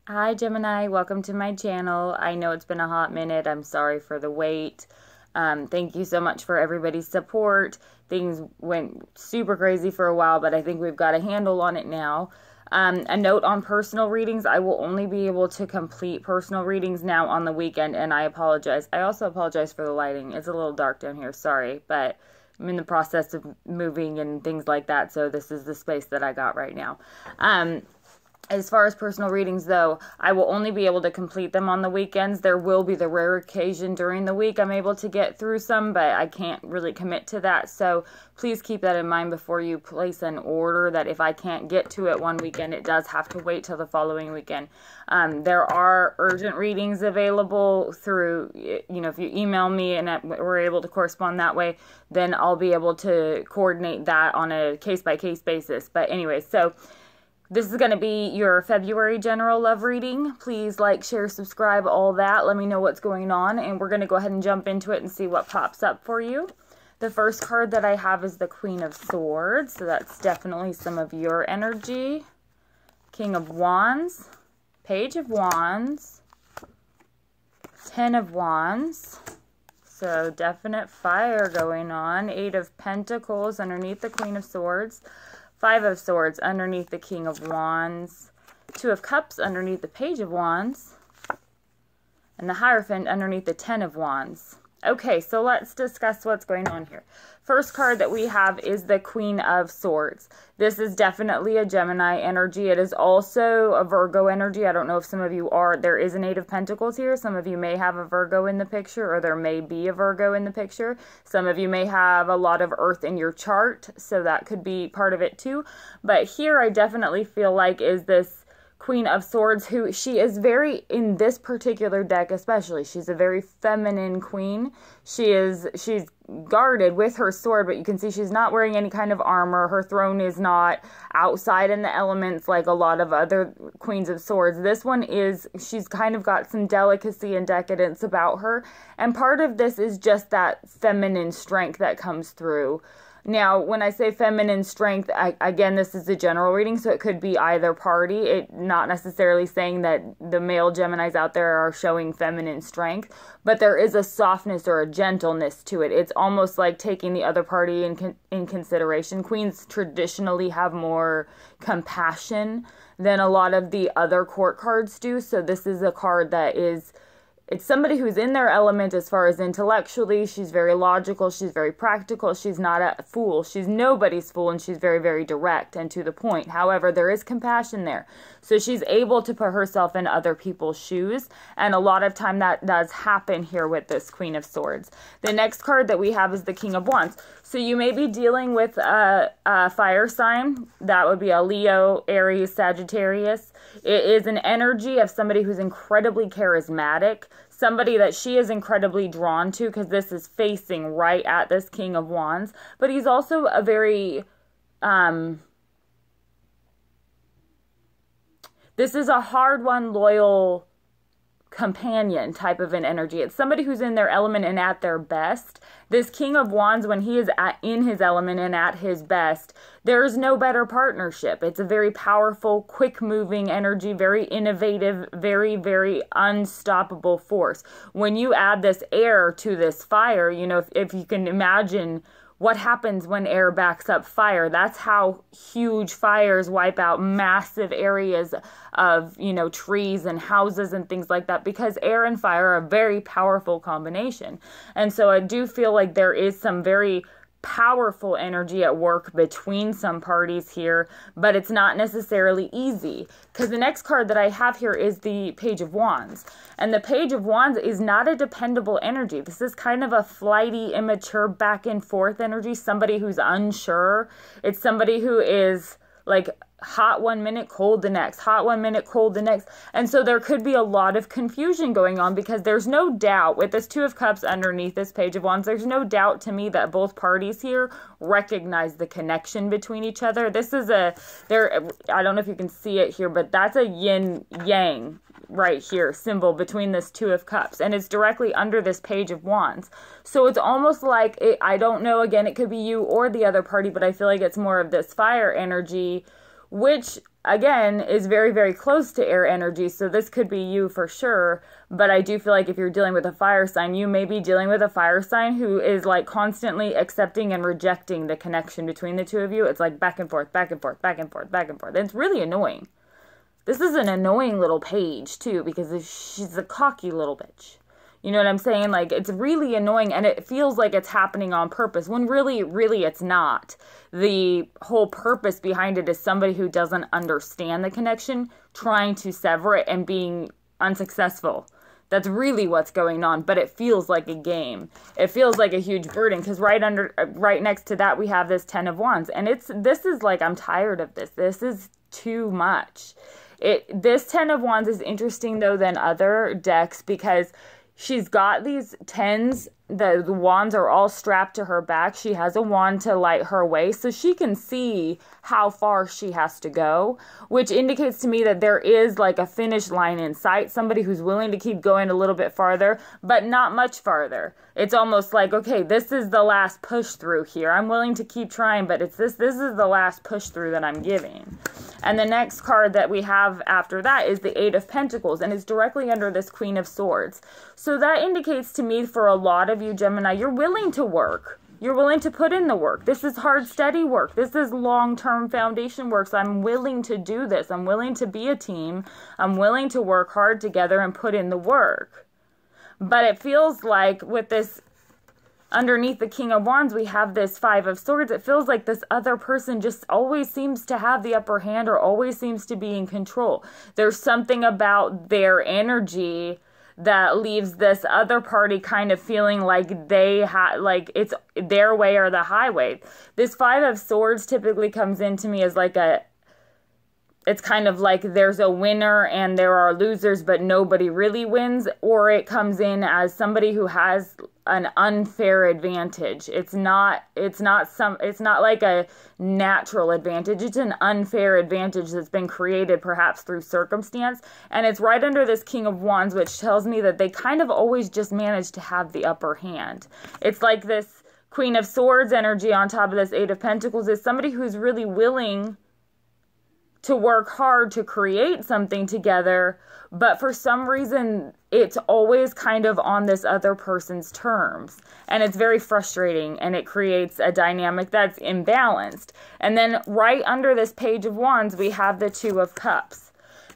Hi Gemini, welcome to my channel. I know it's been a hot minute. I'm sorry for the wait. Thank you so much for everybody's support. Things went super crazy for a while, but I think we've got a handle on it now. A note on personal readings, I will only be able to complete personal readings now on the weekend, and I apologize. I also apologize for the lighting. It's a little dark down here, sorry, but I'm in the process of moving and things like that, so this is the space that I got right now. As far as personal readings, though, I will only be able to complete them on the weekends. There will be the rare occasion during the week I'm able to get through some, but I can't really commit to that. So please keep that in mind before you place an order, that if I can't get to it one weekend, it does have to wait till the following weekend. There are urgent readings available through, if you email me and we're able to correspond that way, then I'll be able to coordinate that on a case-by-case basis. But anyway, so this is going to be your February general love reading. Please like, share, subscribe, all that. Let me know what's going on, and we're going to go ahead and jump into it and see what pops up for you. The first card that I have is the Queen of Swords, so that's definitely some of your energy. King of Wands, Page of Wands, Ten of Wands, so definite fire going on. Eight of Pentacles underneath the Queen of Swords. Five of Swords underneath the King of Wands, Two of Cups underneath the Page of Wands, and the Hierophant underneath the Ten of Wands. Okay, so let's discuss what's going on here. First card that we have is the Queen of Swords. This is definitely a Gemini energy. It is also a Virgo energy. I don't know if some of you are. There is an Eight of Pentacles here. Some of you may have a Virgo in the picture, or there may be a Virgo in the picture. Some of you may have a lot of Earth in your chart, so that could be part of it too. But here I definitely feel like is this Queen of Swords, who she is very, in this particular deck especially, she's a very feminine queen. She's guarded with her sword, but you can see she's not wearing any kind of armor. Her throne is not outside in the elements like a lot of other Queens of Swords. This one is, she's kind of got some delicacy and decadence about her, and part of this is just that feminine strength that comes through. Now, when I say feminine strength, again, this is a general reading, so it could be either party. Not necessarily saying that the male Geminis out there are showing feminine strength, but there is a softness or a gentleness to it. It's almost like taking the other party in consideration. Queens traditionally have more compassion than a lot of the other court cards do, so this is a card that is... It's somebody who's in their element as far as intellectually. She's very logical. She's very practical. She's not a fool. She's nobody's fool, and she's very, very direct and to the point. However, there is compassion there. So she's able to put herself in other people's shoes, and a lot of time that does happen here with this Queen of Swords. The next card that we have is the King of Wands. So you may be dealing with a fire sign. That would be a Leo, Aries, Sagittarius. It is an energy of somebody who's incredibly charismatic, somebody that she is incredibly drawn to, because this is facing right at this King of Wands. But he's also a very... this is a hard-won, loyal companion type of an energy. It's somebody who's in their element and at their best. This King of Wands, when he is in his element and at his best, there is no better partnership. It's a very powerful, quick-moving energy, very innovative, very, very unstoppable force. When you add this air to this fire, if you can imagine what happens when air backs up fire. That's how huge fires wipe out massive areas of, trees and houses and things like that, because air and fire are a very powerful combination. And so I do feel like there is some very powerful energy at work between some parties here, but it's not necessarily easy, because the next card that I have here is the Page of Wands, and the Page of Wands is not a dependable energy. This is kind of a flighty, immature, back and forth energy, somebody who's unsure. It's somebody who is like hot one minute, cold the next, hot one minute, cold the next. And so there could be a lot of confusion going on, because there's no doubt with this Two of Cups underneath this Page of Wands, there's no doubt to me that both parties here recognize the connection between each other. This is I don't know if you can see it here, but that's a yin yang right here symbol between this Two of Cups, and it's directly under this Page of Wands. So it's almost like, I don't know, again, it could be you or the other party, but I feel like it's more of this fire energy, which again, is very, very close to air energy. So this could be you for sure. But I do feel like if you're dealing with a fire sign, you may be dealing with a fire sign who is like constantly accepting and rejecting the connection between the two of you. It's like back and forth, back and forth, back and forth, back and forth. It's really annoying. This is an annoying little page too, because she's a cocky little bitch. You know what I'm saying? Like, it's really annoying, and it feels like it's happening on purpose, when really, really it's not. The whole purpose behind it is somebody who doesn't understand the connection, trying to sever it and being unsuccessful. That's really what's going on, but it feels like a game. It feels like a huge burden, because right next to that, we have this 10 of Wands, and this is like, I'm tired of this. This is too much. This 10 of Wands is interesting, though, than other decks, because she's got these 10s, the wands are all strapped to her back. She has a wand to light her way, so she can see how far she has to go, which indicates to me that there is like a finish line in sight, somebody who's willing to keep going a little bit farther, but not much farther. It's almost like, okay, this is the last push through here. I'm willing to keep trying, but this is the last push through that I'm giving. And the next card that we have after that is the 8 of Pentacles, and it's directly under this Queen of Swords. So that indicates to me, for a lot of you, Gemini, you're willing to work. You're willing to put in the work. This is hard, steady work. This is long-term foundation work. So I'm willing to do this. I'm willing to be a team. I'm willing to work hard together and put in the work. But it feels like with this, underneath the King of Wands, we have this 5 of Swords. It feels like this other person just always seems to have the upper hand, or always seems to be in control. There's something about their energy that leaves this other party kind of feeling like like it's their way or the highway. This 5 of Swords typically comes into me as like it's kind of like there's a winner and there are losers, but nobody really wins. Or it comes in as somebody who has an unfair advantage. It's not like a natural advantage. It's an unfair advantage that's been created perhaps through circumstance. And it's right under this King of Wands, which tells me that they kind of always just manage to have the upper hand. It's like this Queen of Swords energy on top of this 8 of Pentacles is somebody who's really willing to work hard to create something together, but for some reason it's always kind of on this other person's terms, and it's very frustrating, and it creates a dynamic that's imbalanced. And then right under this Page of Wands, we have the 2 of Cups.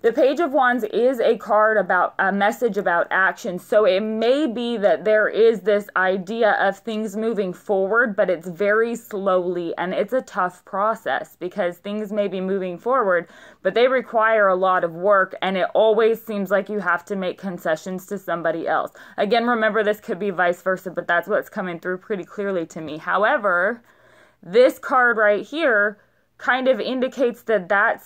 The Page of Wands is a card about a message about action. So it may be that there is this idea of things moving forward, but it's very slowly, and it's a tough process because things may be moving forward, but they require a lot of work, and it always seems like you have to make concessions to somebody else. Again, remember, this could be vice versa, but that's what's coming through pretty clearly to me. However, this card right here kind of indicates that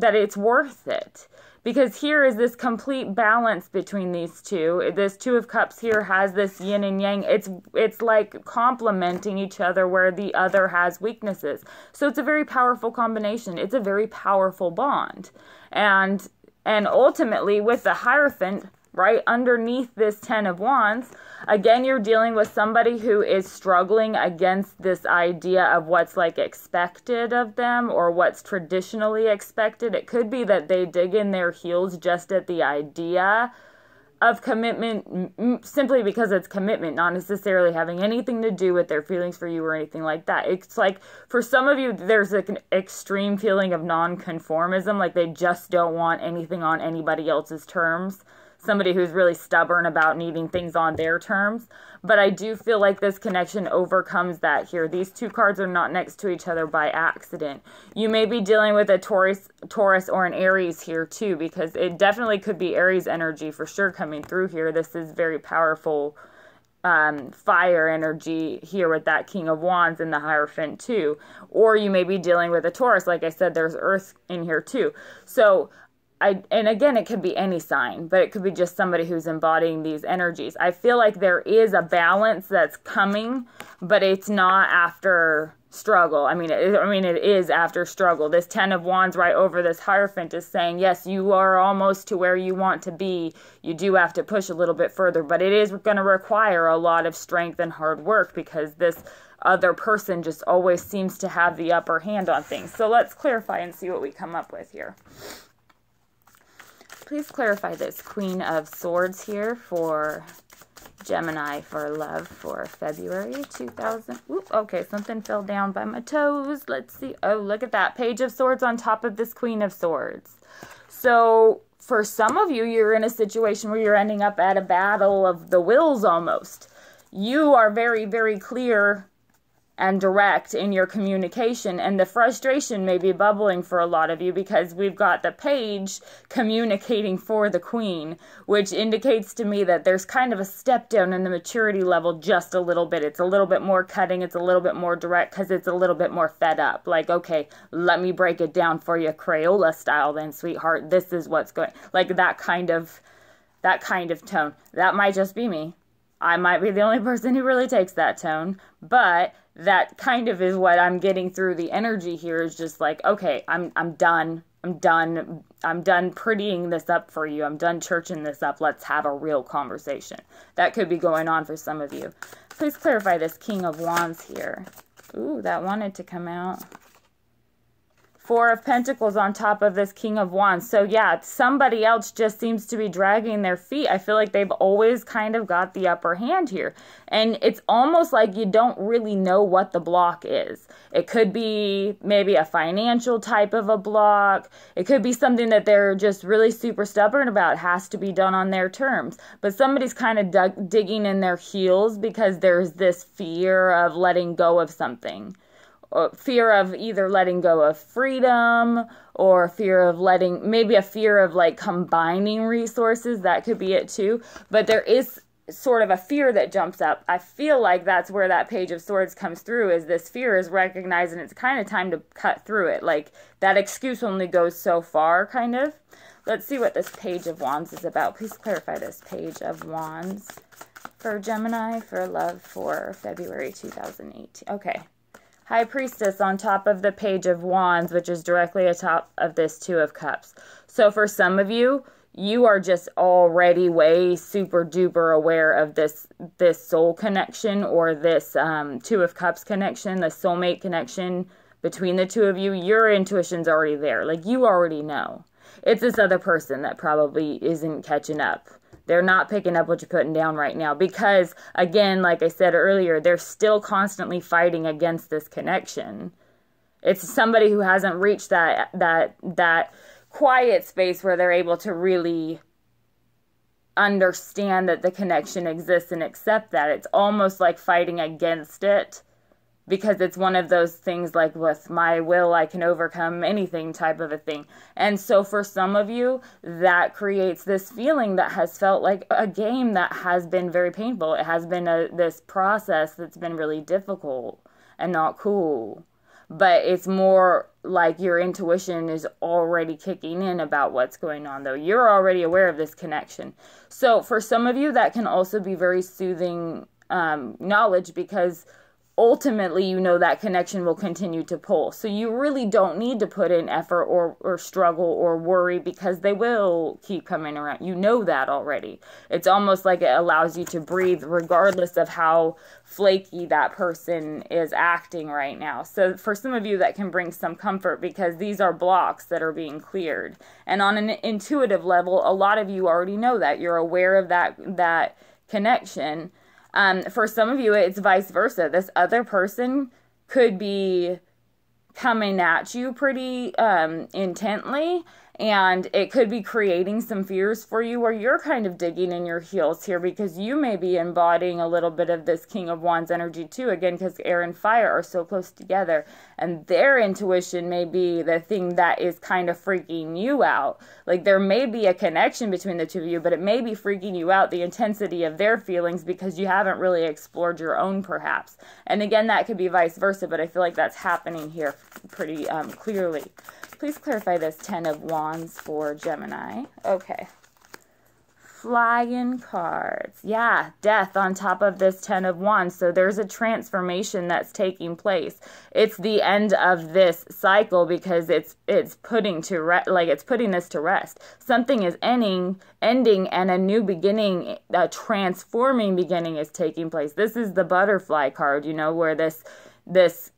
it's worth it, because here is this complete balance between these two. This 2 of Cups here has this yin and yang. It's like complementing each other where the other has weaknesses. So it's a very powerful combination. It's a very powerful bond. And ultimately, with the Hierophant right underneath this 10 of Wands, again, you're dealing with somebody who is struggling against this idea of what's like expected of them, or what's traditionally expected. It could be that they dig in their heels just at the idea of commitment, simply because it's commitment, not necessarily having anything to do with their feelings for you or anything like that. It's like, for some of you, there's an extreme feeling of non-conformism, like they just don't want anything on anybody else's terms. Somebody who's really stubborn about needing things on their terms. But I do feel like this connection overcomes that here. These 2 cards are not next to each other by accident. You may be dealing with a Taurus or an Aries here too, because it definitely could be Aries energy for sure coming through here. This is very powerful fire energy here with that King of Wands and the Hierophant too. Or you may be dealing with a Taurus. Like I said, there's Earth in here too. So and again, it could be any sign, but it could be just somebody who's embodying these energies. I feel like there is a balance that's coming, but it's not after struggle. I mean, it is after struggle. This 10 of Wands right over this Hierophant is saying, yes, you are almost to where you want to be. You do have to push a little bit further, but it is going to require a lot of strength and hard work, because this other person just always seems to have the upper hand on things. So let's clarify and see what we come up with here. Please clarify this Queen of Swords here for Gemini for love for February 2000. Oop, okay, something fell down by my toes. Let's see. Oh, look at that. Page of Swords on top of this Queen of Swords. So for some of you, you're in a situation where you're ending up at a battle of the wills almost. You are very, very clear and direct in your communication, and the frustration may be bubbling for a lot of you because we've got the page communicating for the queen, which indicates to me that there's kind of a step down in the maturity level just a little bit. It's a little bit more cutting, it's a little bit more direct because it's a little bit more fed up. Like, okay, let me break it down for you Crayola style then, sweetheart. This is what's going, like that kind of tone. That might just be me. I might be the only person who really takes that tone, but that kind of is what I'm getting through the energy here, is just like, okay, I'm done prettying this up for you. I'm done churching this up. Let's have a real conversation. That could be going on for some of you. Please clarify this King of Wands here. Ooh, that wanted to come out. Four of Pentacles on top of this King of Wands. So yeah, somebody else just seems to be dragging their feet. I feel like they've always kind of got the upper hand here. And it's almost like you don't really know what the block is. It could be maybe a financial type of a block. It could be something that they're just really super stubborn about. It has to be done on their terms. But somebody's kind of digging in their heels because there's this fear of letting go of something. Or fear of either letting go of freedom, or fear of maybe a fear of like combining resources. That could be it too. But there is sort of a fear that jumps up. I feel like that's where that Page of Swords comes through, is this fear is recognized and it's kind of time to cut through it. Like that excuse only goes so far, kind of. Let's see what this Page of Wands is about. Please clarify this Page of Wands for Gemini for love for February 2018. Okay. High Priestess on top of the Page of Wands, which is directly atop of this Two of Cups. So for some of you, you are just already way super duper aware of this soul connection, or this Two of Cups connection, the soulmate connection between the two of you. Your intuition's already there. Like, you already know. It's this other person that probably isn't catching up. They're not picking up what you're putting down right now because, again, like I said earlier, they're still constantly fighting against this connection. It's somebody who hasn't reached that quiet space where they're able to really understand that the connection exists and accept that. It's almost like fighting against it, because it's one of those things like, with my will, I can overcome anything type of a thing. And so for some of you, that creates this feeling that has felt like a game that has been very painful. It has been this process that's been really difficult and not cool. But it's more like your intuition is already kicking in about what's going on, though. You're already aware of this connection. So for some of you, that can also be very soothing knowledge, because ultimately, you know that connection will continue to pull. So you really don't need to put in effort or struggle or worry, because they will keep coming around. You know that already. It's almost like it allows you to breathe regardless of how flaky that person is acting right now. So for some of you, that can bring some comfort, because these are blocks that are being cleared. And on an intuitive level, a lot of you already know that. You're aware of that connection. For some of you, it's vice versa. This other person could be coming at you pretty intently, and it could be creating some fears for you, where you're kind of digging in your heels here, because you may be embodying a little bit of this King of Wands energy too, again, because air and fire are so close together, and their intuition may be the thing that is kind of freaking you out. Like, there may be a connection between the two of you, but it may be freaking you out, the intensity of their feelings, because you haven't really explored your own, perhaps. And again, that could be vice versa, but I feel like that's happening here pretty clearly. Please clarify this Ten of Wands for Gemini. Okay. Flying cards. Yeah, death on top of this 10 of Wands. So there's a transformation that's taking place. It's the end of this cycle because it's putting it's putting this to rest. Something is ending and a new beginning, a transforming beginning is taking place. This is the butterfly card, you know, where this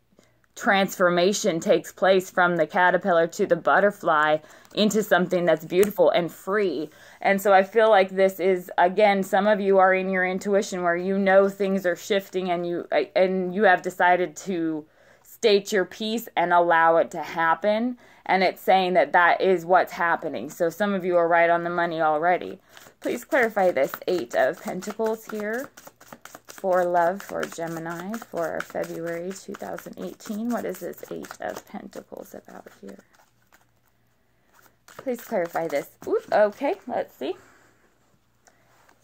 transformation takes place from the caterpillar to the butterfly into something that's beautiful and free. And so I feel like this is, again, some of you are in your intuition where you know things are shifting and you have decided to state your piece and allow it to happen. And it's saying that that is what's happening. So some of you are right on the money already. Please clarify this 8 of Pentacles here. For love for Gemini for February 2018. What is this 8 of Pentacles about here? Please clarify this. Ooh, okay, let's see.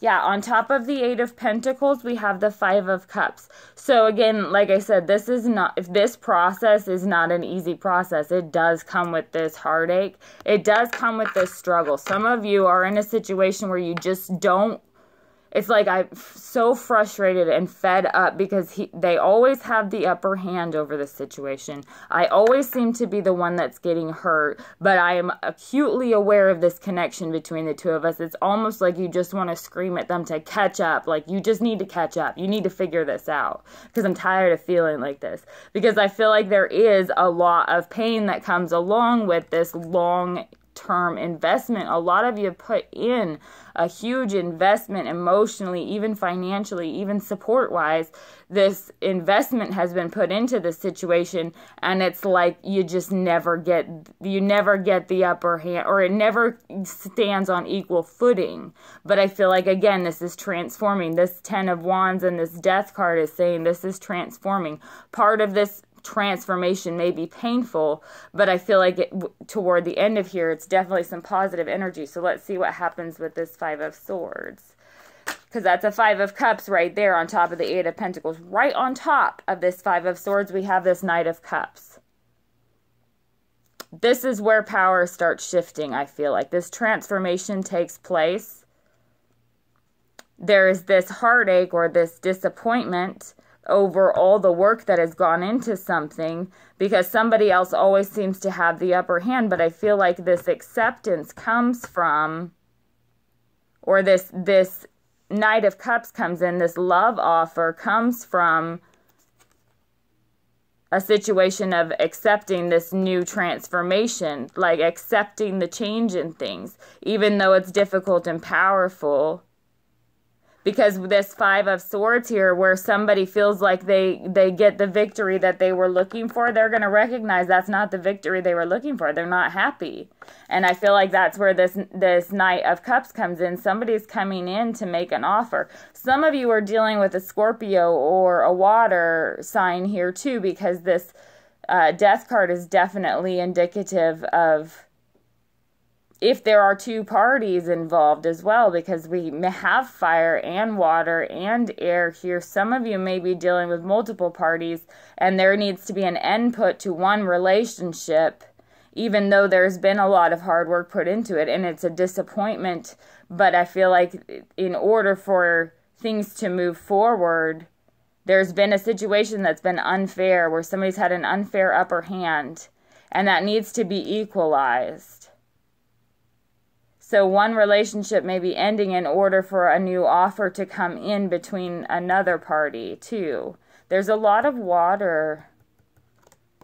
Yeah, on top of the 8 of Pentacles, we have the 5 of Cups. So again, like I said, this process is not an easy process. It does come with this heartache. It does come with this struggle. Some of you are in a situation where you just don't. It's like I'm so frustrated and fed up because they always have the upper hand over the situation. I always seem to be the one that's getting hurt, but I am acutely aware of this connection between the two of us. It's almost like you just want to scream at them to catch up. Like, you just need to catch up. You need to figure this out because I'm tired of feeling like this. Because I feel like there is a lot of pain that comes along with this long-term investment. A lot of you put in a huge investment emotionally, even financially, even support-wise. This investment has been put into this situation, and it's like you just never get the upper hand, or it never stands on equal footing. But I feel like, again, this is transforming. This 10 of Wands and this Death card is saying this is transforming. Part of this transformation may be painful, but I feel like toward the end of here, it's definitely some positive energy. So let's see what happens with this 5 of Swords, because that's a 5 of Cups right there on top of the 8 of Pentacles. Right on top of this 5 of Swords, we have this Knight of Cups. This is where power starts shifting. I feel like this transformation takes place. There is this heartache or this disappointment over all the work that has gone into something, because somebody else always seems to have the upper hand. But I feel like this acceptance comes from, or this Knight of Cups comes in, this love offer comes from a situation of accepting this new transformation, like accepting the change in things, even though it's difficult and powerful. Because this 5 of Swords here, where somebody feels like they get the victory that they were looking for, they're going to recognize that's not the victory they were looking for. They're not happy. And I feel like that's where this Knight of Cups comes in. Somebody's coming in to make an offer. Some of you are dealing with a Scorpio or a water sign here too, because this Death card is definitely indicative of if there are 2 parties involved as well, because we may have fire and water and air here. Some of you may be dealing with multiple parties, and there needs to be an end put to one relationship, even though there's been a lot of hard work put into it, and it's a disappointment. But I feel like in order for things to move forward, there's been a situation that's been unfair, where somebody's had an unfair upper hand, and that needs to be equalized. So one relationship may be ending in order for a new offer to come in between another party too. There's a lot of water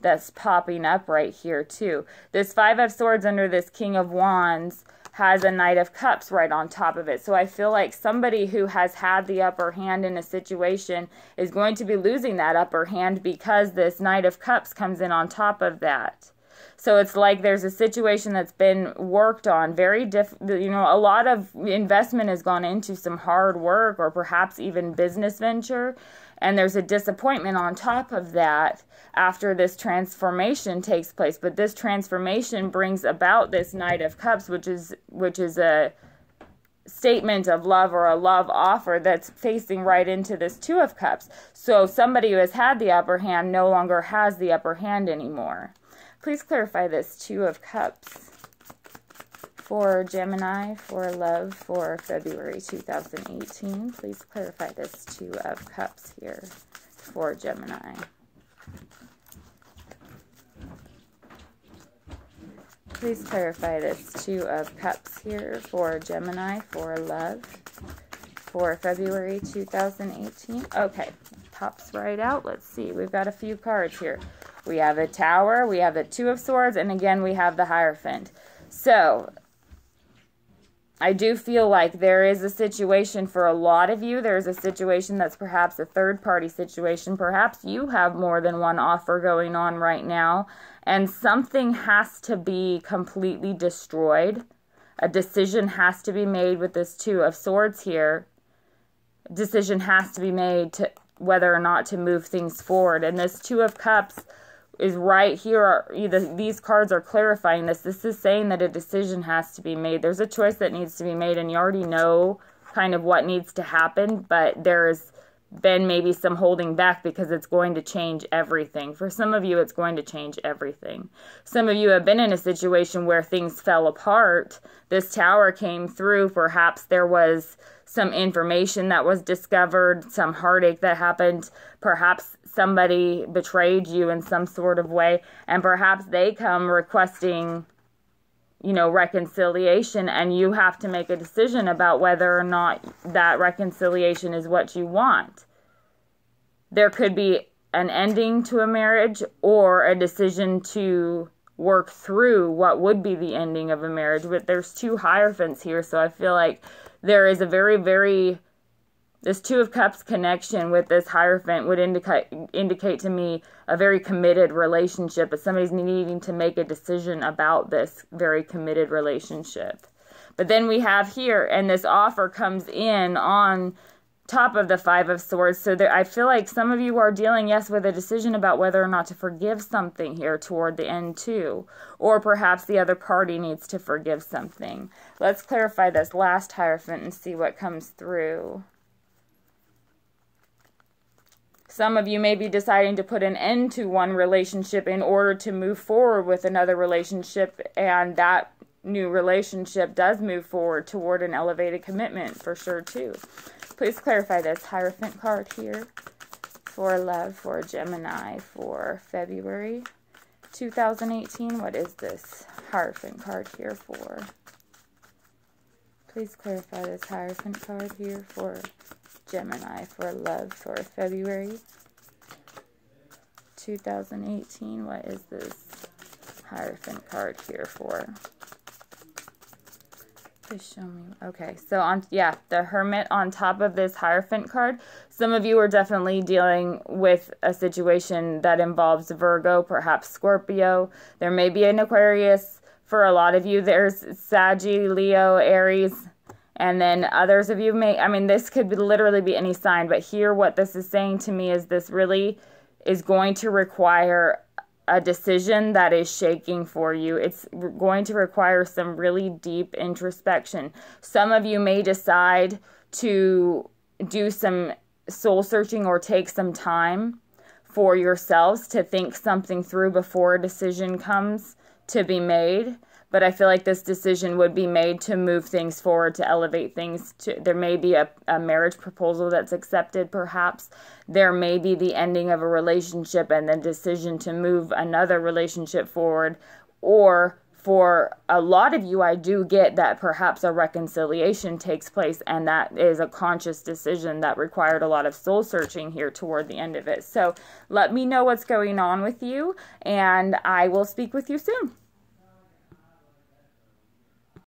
that's popping up right here too. This 5 of Swords under this King of Wands has a Knight of Cups right on top of it. So I feel like somebody who has had the upper hand in a situation is going to be losing that upper hand, because this Knight of Cups comes in on top of that. So it's like there's a situation that's been worked on, a lot of investment has gone into some hard work, or perhaps even business venture, and there's a disappointment on top of that after this transformation takes place. But this transformation brings about this Knight of Cups, which is a statement of love, or a love offer that's facing right into this 2 of Cups. So somebody who has had the upper hand no longer has the upper hand anymore. Please clarify this 2 of Cups for Gemini, for love, for February 2018. Please clarify this Two of Cups here for Gemini. Please clarify this Two of Cups here for Gemini, for love, for February 2018. Okay, pops right out. Let's see. We've got a few cards here. We have a Tower, we have the Two of Swords, and again we have the Hierophant. So, I do feel like there is a situation for a lot of you. There's a situation that's perhaps a third-party situation. Perhaps you have more than one offer going on right now, and something has to be completely destroyed. A decision has to be made with this Two of Swords here. A decision has to be made to whether or not to move things forward. And this Two of Cups is right here. These cards are clarifying this. This is saying that a decision has to be made. There's a choice that needs to be made, and you already know kind of what needs to happen, but there's been maybe some holding back because it's going to change everything. For some of you, it's going to change everything. Some of you have been in a situation where things fell apart. This Tower came through. Perhaps there was some information that was discovered, some heartache that happened. Perhaps somebody betrayed you in some sort of way, and perhaps they come requesting, you know, reconciliation, and you have to make a decision about whether or not that reconciliation is what you want. There could be an ending to a marriage or a decision to work through what would be the ending of a marriage, but there's two Hierophants here, so I feel like there is a this Two of Cups connection with this Hierophant would indicate to me a very committed relationship, but somebody's needing to make a decision about this very committed relationship. But then we have here, and this offer comes in on top of the Five of Swords. So there, I feel like some of you are dealing, yes, with a decision about whether or not to forgive something here toward the end too. Or perhaps the other party needs to forgive something. Let's clarify this last Hierophant and see what comes through. Some of you may be deciding to put an end to one relationship in order to move forward with another relationship, and that new relationship does move forward toward an elevated commitment for sure too. Please clarify this Hierophant card here for love, for Gemini, for February 2018. What is this Hierophant card here for? Please clarify this Hierophant card here for Gemini, for love, for February 2018. What is this Hierophant card here for? Please show me. Okay, so the Hermit on top of this Hierophant card. Some of you are definitely dealing with a situation that involves Virgo, perhaps Scorpio. There may be an Aquarius. For a lot of you, there's Saggy, Leo, Aries. And then others of you may, I mean, this could literally be any sign, but here what this is saying to me is this really is going to require a decision that is shaking for you. It's going to require some really deep introspection. Some of you may decide to do some soul searching or take some time for yourselves to think something through before a decision comes to be made. But I feel like this decision would be made to move things forward, to elevate things. There may be a marriage proposal that's accepted, perhaps. There may be the ending of a relationship and the decision to move another relationship forward. Or for a lot of you, I do get that perhaps a reconciliation takes place, and that is a conscious decision that required a lot of soul searching here toward the end of it. So let me know what's going on with you, and I will speak with you soon.